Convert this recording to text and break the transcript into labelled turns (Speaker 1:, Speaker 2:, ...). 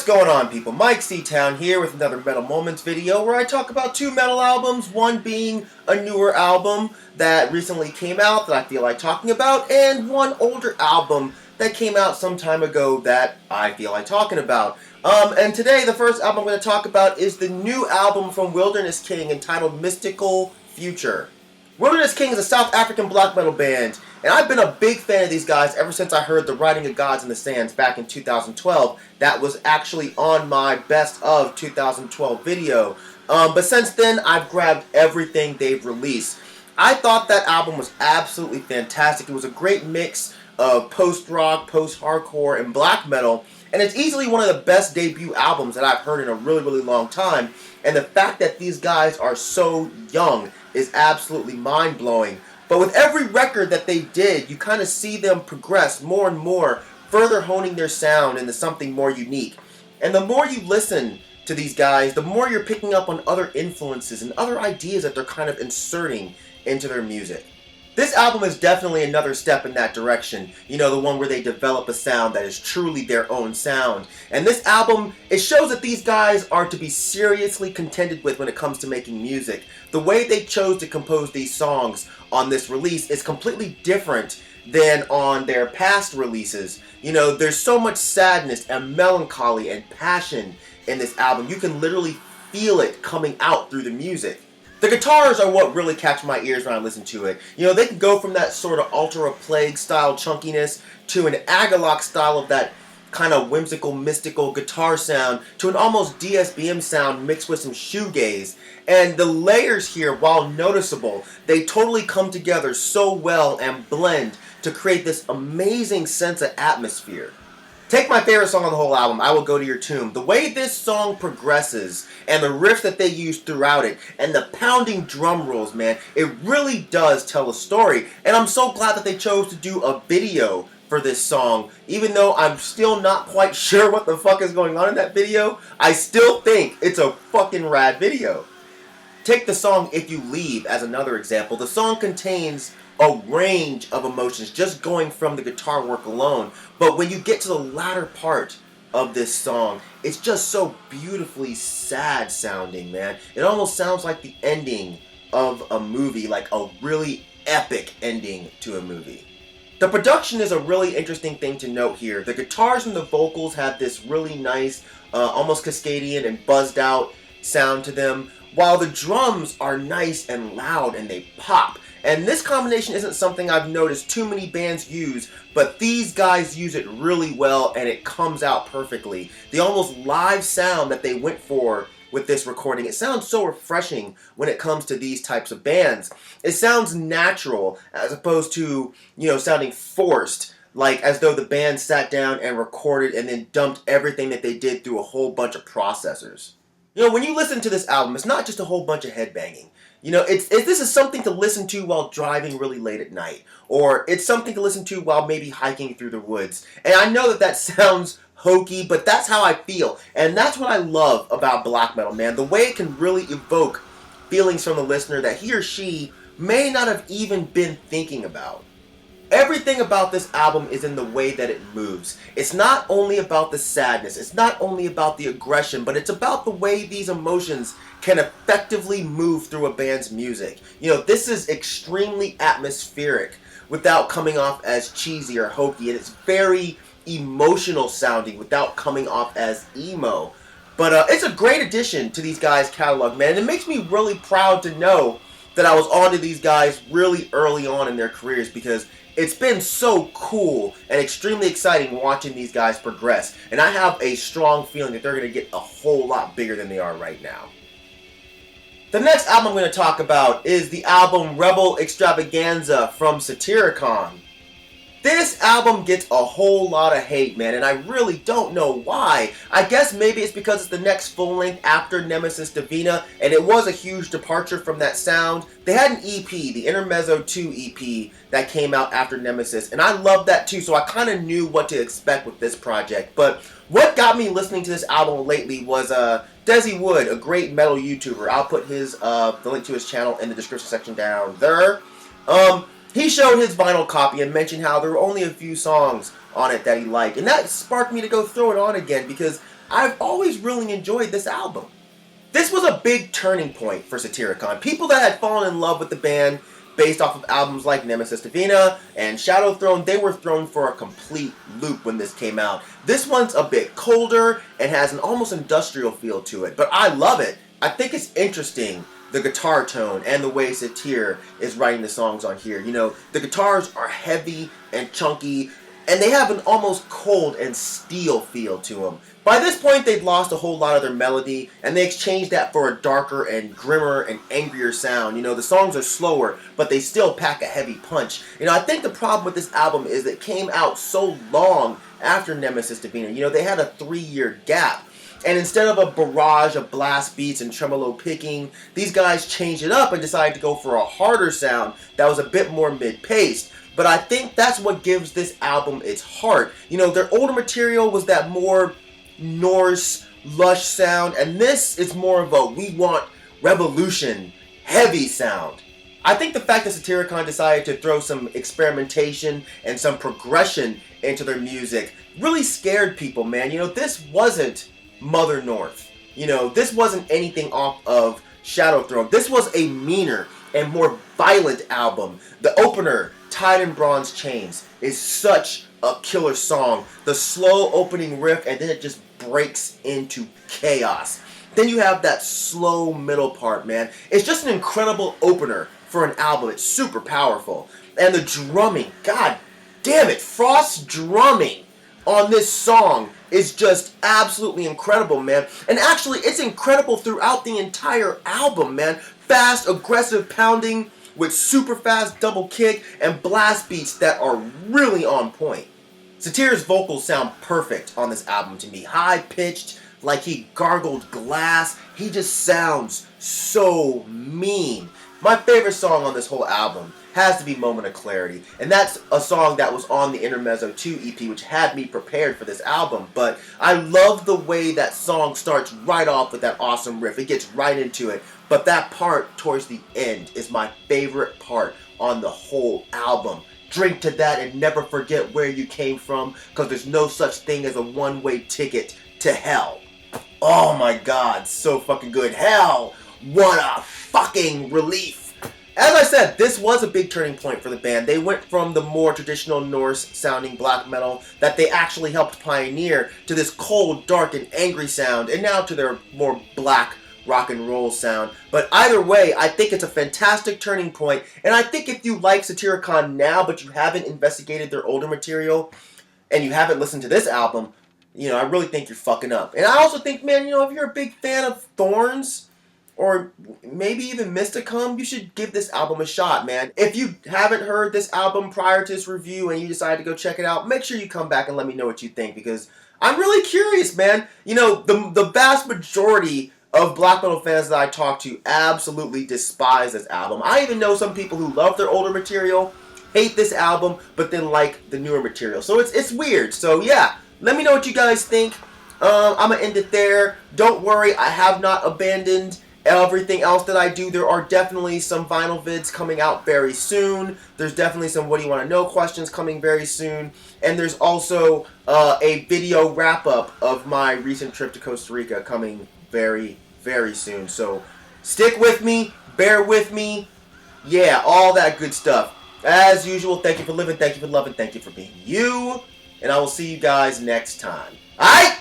Speaker 1: What's going on, people? Myke C-Town here with another Metal Moments video where I talk about two metal albums, one being a newer album that recently came out that I feel like talking about, and one older album that came out some time ago that I feel like talking about. And today, the first album I'm going to talk about is the new album from Wildernessking entitled Mystical Future. Wildernessking is a South African black metal band, and I've been a big fan of these guys ever since I heard The Writing of Gods in the Sands back in 2012. That was actually on my Best of 2012 video. But since then, I've grabbed everything they've released. I thought that album was absolutely fantastic. It was a great mix of post-rock, post-hardcore, and black metal, and it's easily one of the best debut albums that I've heard in a really long time. And the fact that these guys are so young is absolutely mind-blowing. But with every record that they did, you kind of see them progress more and more, further honing their sound into something more unique. And the more you listen to these guys, the more you're picking up on other influences and other ideas that they're kind of inserting into their music. This album is definitely another step in that direction. You know, the one where they develop a sound that is truly their own sound. And this album, it shows that these guys are to be seriously contended with when it comes to making music. The way they chose to compose these songs on this release is completely different than on their past releases. You know, there's so much sadness and melancholy and passion in this album. You can literally feel it coming out through the music. The guitars are what really catch my ears when I listen to it. You know, they can go from that sort of Altar of Plague style chunkiness to an Agalloch style of that kind of whimsical, mystical guitar sound to an almost DSBM sound mixed with some shoegaze. And the layers here, while noticeable, they totally come together so well and blend to create this amazing sense of atmosphere. Take my favorite song on the whole album, I Will Go to Your Tomb. The way this song progresses and the riffs that they use throughout it and the pounding drum rolls, man, it really does tell a story. And I'm so glad that they chose to do a video for this song. Even though I'm still not quite sure what the fuck is going on in that video, I still think it's a fucking rad video. Take the song If You Leave as another example. The song contains a range of emotions just going from the guitar work alone. But when you get to the latter part of this song, it's just so beautifully sad sounding, man. It almost sounds like the ending of a movie, like a really epic ending to a movie. The production is a really interesting thing to note here. The guitars and the vocals have this really nice, almost Cascadian and buzzed out sound to them, while the drums are nice and loud and they pop. And this combination isn't something I've noticed too many bands use, but these guys use it really well and it comes out perfectly. The almost live sound that they went for with this recording, it sounds so refreshing when it comes to these types of bands. It sounds natural as opposed to, you know, sounding forced, like as though the band sat down and recorded and then dumped everything that they did through a whole bunch of processors. You know, when you listen to this album, it's not just a whole bunch of headbanging. You know, this is something to listen to while driving really late at night. Or it's something to listen to while maybe hiking through the woods. And I know that that sounds hokey, but that's how I feel. And that's what I love about black metal, man. The way it can really evoke feelings from the listener that he or she may not have even been thinking about. Everything about this album is in the way that it moves. It's not only about the sadness, it's not only about the aggression, but it's about the way these emotions can effectively move through a band's music. You know, this is extremely atmospheric without coming off as cheesy or hokey, and it's very emotional sounding without coming off as emo. But it's a great addition to these guys' catalog, man, and it makes me really proud to know that I was onto these guys really early on in their careers, because it's been so cool and extremely exciting watching these guys progress. And I have a strong feeling that they're going to get a whole lot bigger than they are right now. The next album I'm going to talk about is the album Rebel Extravaganza from Satyricon. This album gets a whole lot of hate, man, and I really don't know why. I guess maybe it's because it's the next full-length after Nemesis Divina, and it was a huge departure from that sound. They had an EP, the Intermezzo 2 EP, that came out after Nemesis, and I loved that too, so I kind of knew what to expect with this project. But what got me listening to this album lately was Desi Wood, a great metal YouTuber. I'll put his the link to his channel in the description section down there. He showed his vinyl copy and mentioned how there were only a few songs on it that he liked. And that sparked me to go throw it on again, because I've always really enjoyed this album. This was a big turning point for Satyricon. People that had fallen in love with the band based off of albums like Nemesis Divina and Shadow Throne, they were thrown for a complete loop when this came out. This one's a bit colder and has an almost industrial feel to it, but I love it. I think it's interesting, the guitar tone and the way Satyr is writing the songs on here. You know, the guitars are heavy and chunky, and they have an almost cold and steel feel to them. By this point, they'd lost a whole lot of their melody, and they exchanged that for a darker and grimmer and angrier sound. You know, the songs are slower, but they still pack a heavy punch. You know, I think the problem with this album is it came out so long after Nemesis Divina. You know, they had a 3-year gap. And instead of a barrage of blast beats and tremolo picking, these guys changed it up and decided to go for a harder sound that was a bit more mid-paced. But I think that's what gives this album its heart. You know, their older material was that more Norse, lush sound, and this is more of a we want revolution, heavy sound. I think the fact that Satyricon decided to throw some experimentation and some progression into their music really scared people, man. You know, this wasn't Mother North. You know, this wasn't anything off of Shadow Throne. This was a meaner and more violent album. The opener, Tied in Bronze Chains, is such a killer song. The slow opening riff, and then it just breaks into chaos. Then you have that slow middle part, man. It's just an incredible opener for an album. It's super powerful. And the drumming, god damn it, Frost's drumming on this song is just absolutely incredible, man. And actually, it's incredible throughout the entire album, man. Fast, aggressive pounding with super fast double kick and blast beats that are really on point. Satyr's vocals sound perfect on this album to me. High-pitched, like he gargled glass. He just sounds so mean. My favorite song on this whole album has to be Moment of Clarity. And that's a song that was on the Intermezzo 2 EP, which had me prepared for this album. But I love the way that song starts right off with that awesome riff. It gets right into it. But that part towards the end is my favorite part on the whole album. Drink to that and never forget where you came from, because there's no such thing as a one-way ticket to hell. Oh my god, so fucking good. Hell, what a fucking relief. As I said, this was a big turning point for the band. They went from the more traditional Norse-sounding black metal that they actually helped pioneer to this cold, dark, and angry sound, and now to their more black rock and roll sound. But either way, I think it's a fantastic turning point, and I think if you like Satyricon now, but you haven't investigated their older material, and you haven't listened to this album, you know, I really think you're fucking up. And I also think, man, you know, if you're a big fan of Thorns, or maybe even Mysticum, you should give this album a shot, man. If you haven't heard this album prior to this review and you decide to go check it out, make sure you come back and let me know what you think, because I'm really curious, man. You know, the vast majority of black metal fans that I talk to absolutely despise this album. I even know some people who love their older material, hate this album, but then like the newer material. So it's weird. So yeah, let me know what you guys think. I'm going to end it there. Don't worry, I have not abandoned everything else that I do. There are definitely some vinyl vids coming out very soon. There's definitely some What Do You Want to Know questions coming very soon. And there's also a video wrap-up of my recent trip to Costa Rica coming very, very soon. So stick with me, bear with me, yeah, all that good stuff. As usual, thank you for living, thank you for loving, thank you for being you, and I will see you guys next time. Alright?